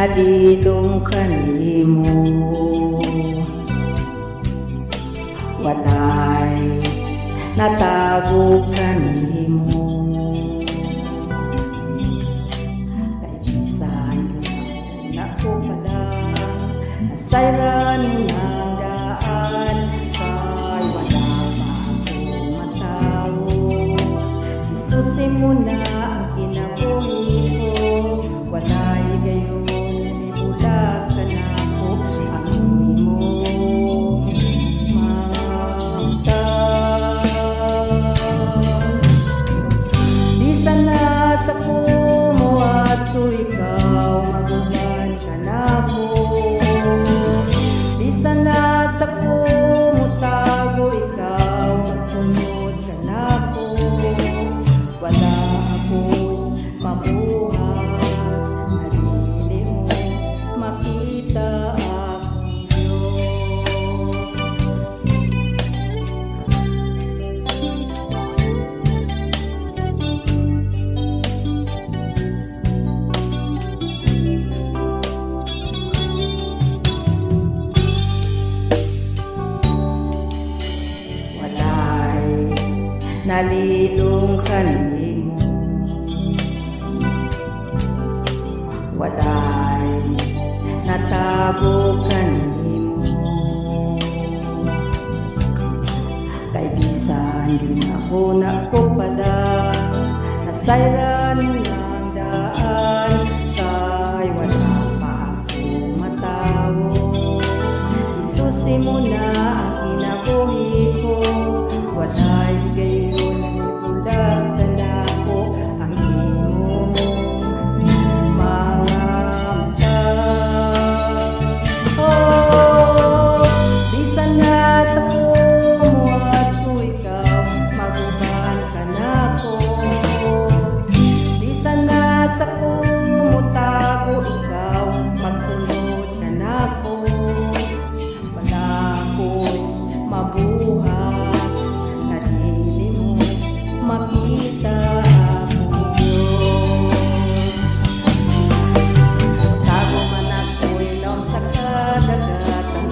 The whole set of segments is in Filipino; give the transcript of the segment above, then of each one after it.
nalilong kanimo, walay natago kanimo. Kay bisan na ko pala nasayran ng daan, kay wala pa akong matawo. Isusin mo na ang kinabuhi ko, walay gayon bulag ka na ko ang imong mamtang. Di sana sa kumo at ikaw magulan ka na ko. Di sana sa kumo tago ikaw magsunod ka na ko. Wala ako mabuhat na dili mo makita akong Diyos. Walay nalilong kanimo, walay natago kanimo. Kay bisan di na ko pala nasayran ng daan, kay wala pa akong matawo. Isusi mo na ang kinabuhi ko, walay gayon bulag ka na ko ang imong mga mata. Oh, di sana sa kumo at ikaw maguban ka na ko. Di sana sa kumo tago ikaw magsunod ka na ko. Wala ako'y mabuhat na dili mo makita akong Diyos. Tago man ako'y laom sa kadagatan,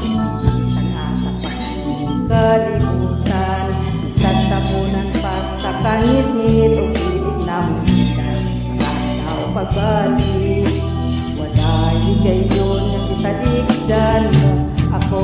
isang asa pa iyong kalimutan. Isang tabunan pa sa kangit-ngit o pilit na musika, araw pagbalik. Wala gayon na kitaligdan mo ako.